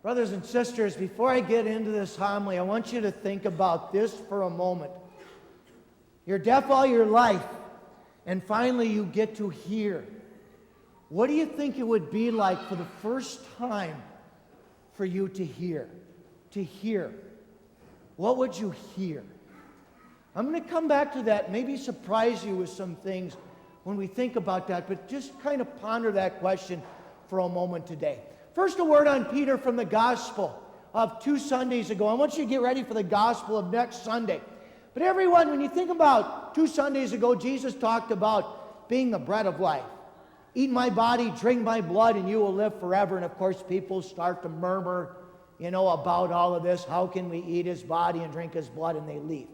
Brothers and sisters, before I get into this homily, I want you to think about this for a moment. You're deaf all your life, and finally you get to hear. What do you think it would be like for the first time for you to hear? To hear. What would you hear? I'm going to come back to that, maybe surprise you with some things when we think about that, but just kind of ponder that question for a moment today. First, a word on Peter from the gospel of 2 Sundays ago. I want you to get ready for the gospel of next Sunday. But everyone, when you think about 2 Sundays ago, Jesus talked about being the bread of life. Eat my body, drink my blood, and you will live forever. And of course, people start to murmur, about all of this. How can we eat his body and drink his blood? And they leave.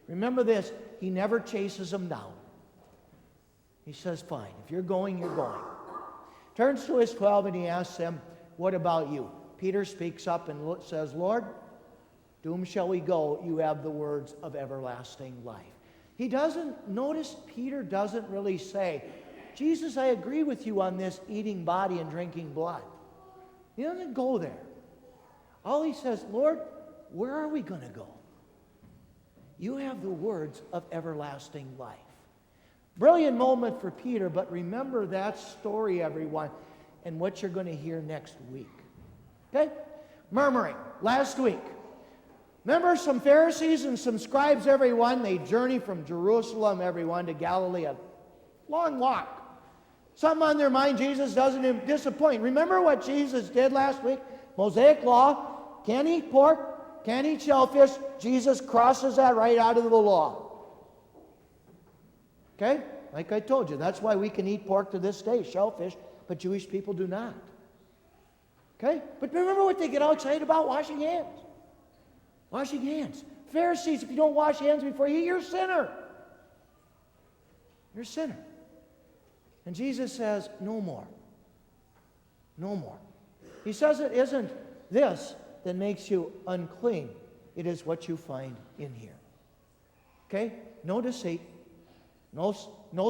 Remember this, he never chases them down. He says, fine, if you're going, you're going. Turns to his 12 and he asks them, what about you? Peter speaks up and says, Lord, to whom shall we go? You have the words of everlasting life. Peter doesn't really say, Jesus, I agree with you on this eating body and drinking blood. He doesn't go there. All he says, Lord, where are we going to go? You have the words of everlasting life. Brilliant moment for Peter, but remember that story, everyone, and what you're going to hear next week. Okay? Murmuring. Last week. Remember some Pharisees and some scribes, everyone, they journey from Jerusalem, everyone, to Galilee. A long walk. Something on their mind, Jesus doesn't disappoint. Remember what Jesus did last week? Mosaic law, can't eat pork, can't eat shellfish. Jesus crosses that right out of the law. Okay? Like I told you, that's why we can eat pork to this day, shellfish, but Jewish people do not. Okay? But remember what they get all excited about? Washing hands. Washing hands. Pharisees, if you don't wash hands before you eat, you're a sinner. You're a sinner. And Jesus says, no more. No more. He says it isn't this that makes you unclean. It is what you find in here. Okay? No deceit. No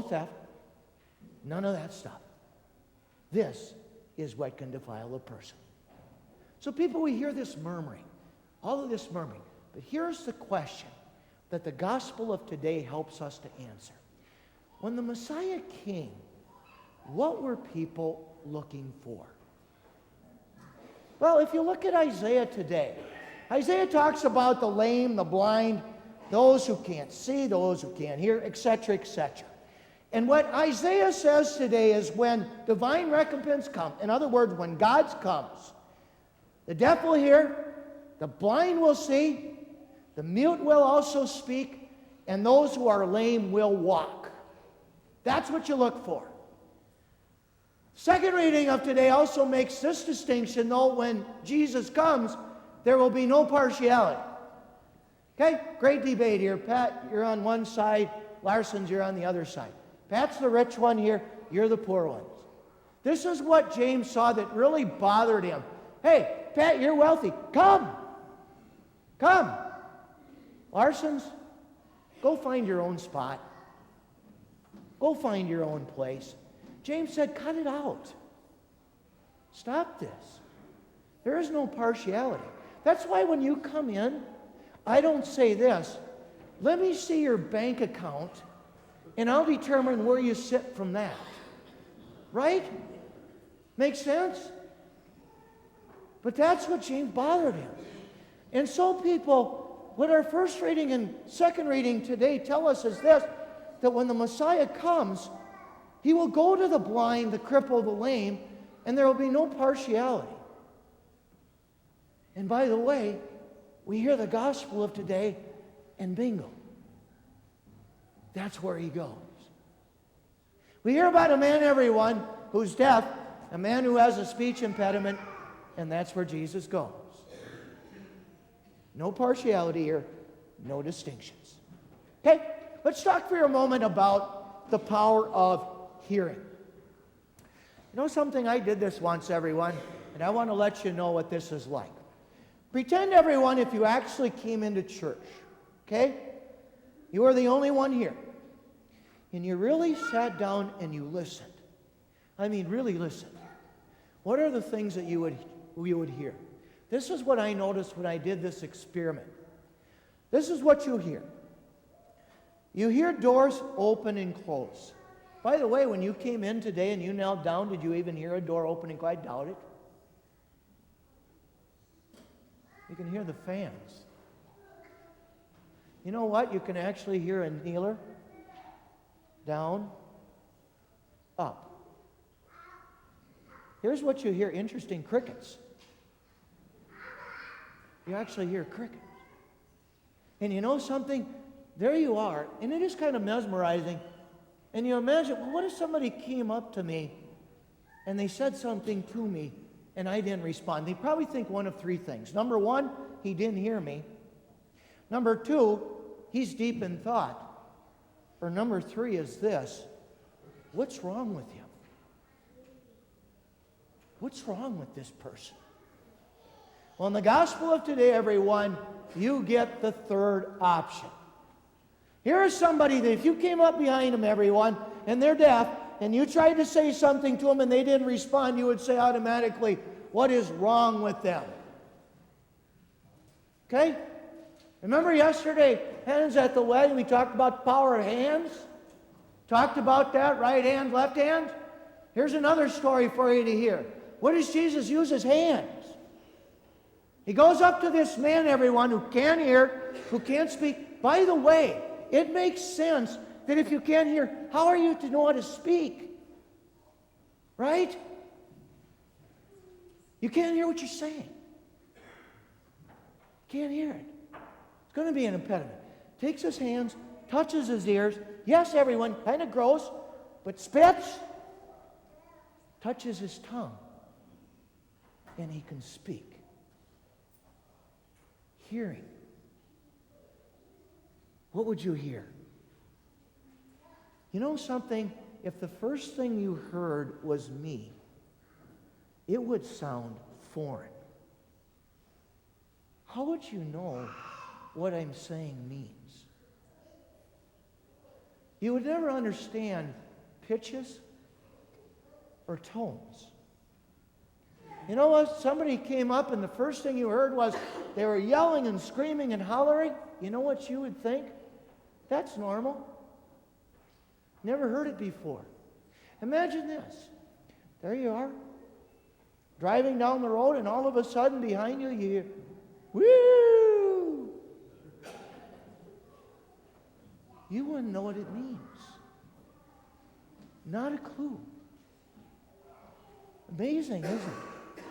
theft. None of that stuff. This is what can defile a person. So people, we hear this murmuring. All of this murmuring. But here's the question that the gospel of today helps us to answer. When the Messiah came, what were people looking for? Well, if you look at Isaiah today, Isaiah talks about the lame, the blind, those who can't see, those who can't hear, etc., etc. And what Isaiah says today is when divine recompense comes, in other words, when God comes, the deaf will hear, the blind will see, the mute will also speak, and those who are lame will walk. That's what you look for. Second reading of today also makes this distinction, though, when Jesus comes, there will be no partiality. Okay? Great debate here. Pat, you're on one side. Larson's, you're on the other side. Pat's the rich one here. You're the poor ones. This is what James saw that really bothered him. Hey, Pat, you're wealthy. Come. Come. Larson's, go find your own spot. Go find your own place. James said, cut it out. Stop this. There is no partiality. That's why when you come in, I don't say this, let me see your bank account, and I'll determine where you sit from that. Right? Makes sense? But that's what James bothered him. And so people, what our first reading and second reading today tell us is this, that when the Messiah comes, he will go to the blind, the crippled, the lame, and there will be no partiality. And by the way, we hear the gospel of today, and bingo. That's where he goes. We hear about a man, everyone, who's deaf, a man who has a speech impediment, and that's where Jesus goes. No partiality here, no distinctions. Okay, let's talk for a moment about the power of hearing. You know something? I did this once, everyone, and I want to let you know what this is like. Pretend, everyone, if you actually came into church, okay? You are the only one here. And you really sat down and you listened. I mean, really listened. What are the things that you would hear? This is what I noticed when I did this experiment. This is what you hear. You hear doors open and close. By the way, when you came in today and you knelt down, did you even hear a door open and close? I doubt it. You can hear the fans. You know what? You can actually hear a kneeler, down, up. Here's what you hear. Interesting, crickets. You actually hear crickets. And you know something? There you are, and it is kind of mesmerizing. And you imagine, well, what if somebody came up to me and they said something to me and I didn't respond? They probably think one of three things. Number one, he didn't hear me. Number two, he's deep in thought. Or number three is this: what's wrong with him? What's wrong with this person? Well, in the gospel of today, everyone, you get the third option. Here is somebody that if you came up behind them, everyone, and they're deaf, and you tried to say something to them and they didn't respond, you would say automatically, what is wrong with them? Okay? Remember yesterday, hands at the wedding, we talked about the power of hands? Talked about that, right hand, left hand? Here's another story for you to hear. What does Jesus use? His hands. He goes up to this man, everyone, who can't hear, who can't speak. By the way, it makes sense that if you can't hear, how are you to know how to speak? Right? You can't hear what you're saying. Can't hear it. It's going to be an impediment. Takes his hands, touches his ears. Yes, everyone, kind of gross, but spits. Touches his tongue. And he can speak. Hearing. What would you hear? You know something? If the first thing you heard was me, it would sound foreign. How would you know what I'm saying means? You would never understand pitches or tones. You know what? Somebody came up and the first thing you heard was they were yelling and screaming and hollering. You know what you would think? That's normal. Never heard it before. Imagine this. There you are, driving down the road, and all of a sudden behind you, you hear, woo! You wouldn't know what it means. Not a clue. Amazing, isn't it?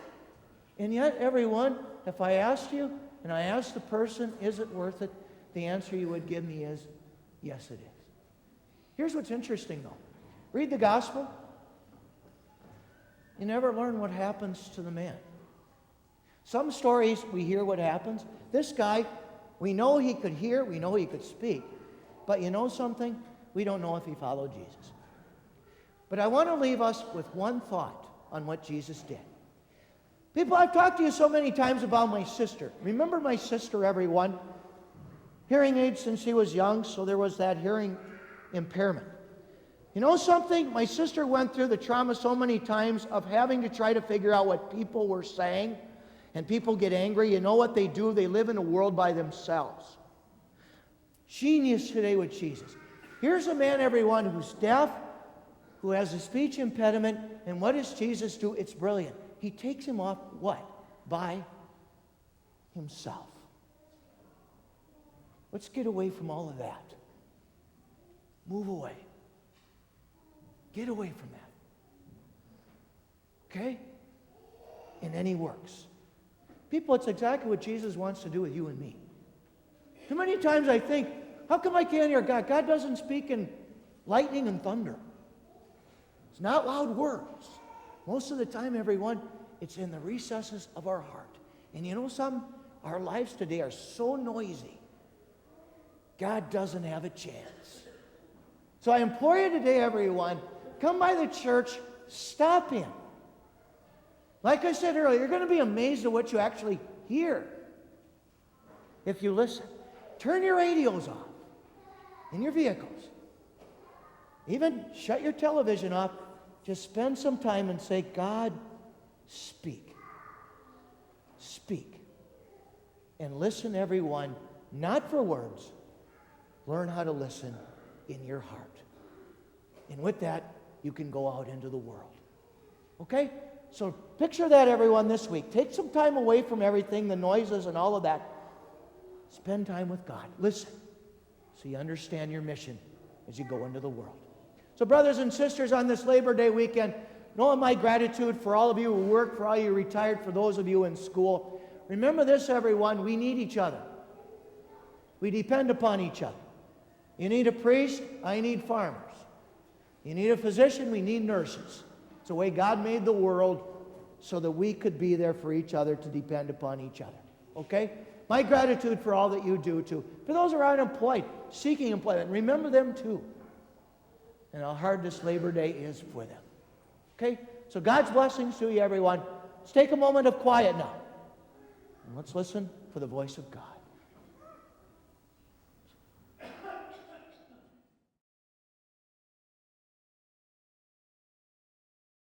And yet, everyone, if I asked you, and I asked the person, is it worth it? The answer you would give me is, yes, it is. Here's what's interesting, though. Read the gospel. You never learn what happens to the man. Some stories, we hear what happens. This guy, we know he could hear, we know he could speak. But you know something? We don't know if he followed Jesus. But I want to leave us with one thought on what Jesus did. People, I've talked to you so many times about my sister. Remember my sister, everyone? Hearing aids since she was young, so there was that hearing impairment. You know something? My sister went through the trauma so many times of having to try to figure out what people were saying, and people get angry. You know what they do? They live in a world by themselves. Genius today with Jesus. Here's a man, everyone, who's deaf, who has a speech impediment, and what does Jesus do? It's brilliant. He takes him off what? By himself. Let's get away from all of that. Move away. Get away from that. Okay? And then he works. People, it's exactly what Jesus wants to do with you and me. Too many times I think, how come I can't hear God? God doesn't speak in lightning and thunder. It's not loud words. Most of the time, everyone, it's in the recesses of our heart. And you know something? Our lives today are so noisy. God doesn't have a chance. So I implore you today, everyone, come by the church, stop in. Like I said earlier, you're going to be amazed at what you actually hear if you listen. Turn your radios off in your vehicles. Even shut your television off. Just spend some time and say, God, speak. speak. And listen, everyone, not for words. Learn how to listen in your heart. And with that, you can go out into the world. Okay? So picture that, everyone, this week. Take some time away from everything, the noises and all of that. Spend time with God. Listen, so you understand your mission as you go into the world. So brothers and sisters, on this Labor Day weekend, knowing my gratitude for all of you who work, for all you retired, for those of you in school, remember this, everyone, we need each other. We depend upon each other. You need a priest, I need farmers. You need a physician, we need nurses. It's the way God made the world so that we could be there for each other, to depend upon each other. Okay? My gratitude for all that you do, too. For those who are unemployed, seeking employment, remember them, too. And how hard this Labor Day is for them. Okay? So God's blessings to you, everyone. Let's take a moment of quiet now. And let's listen for the voice of God.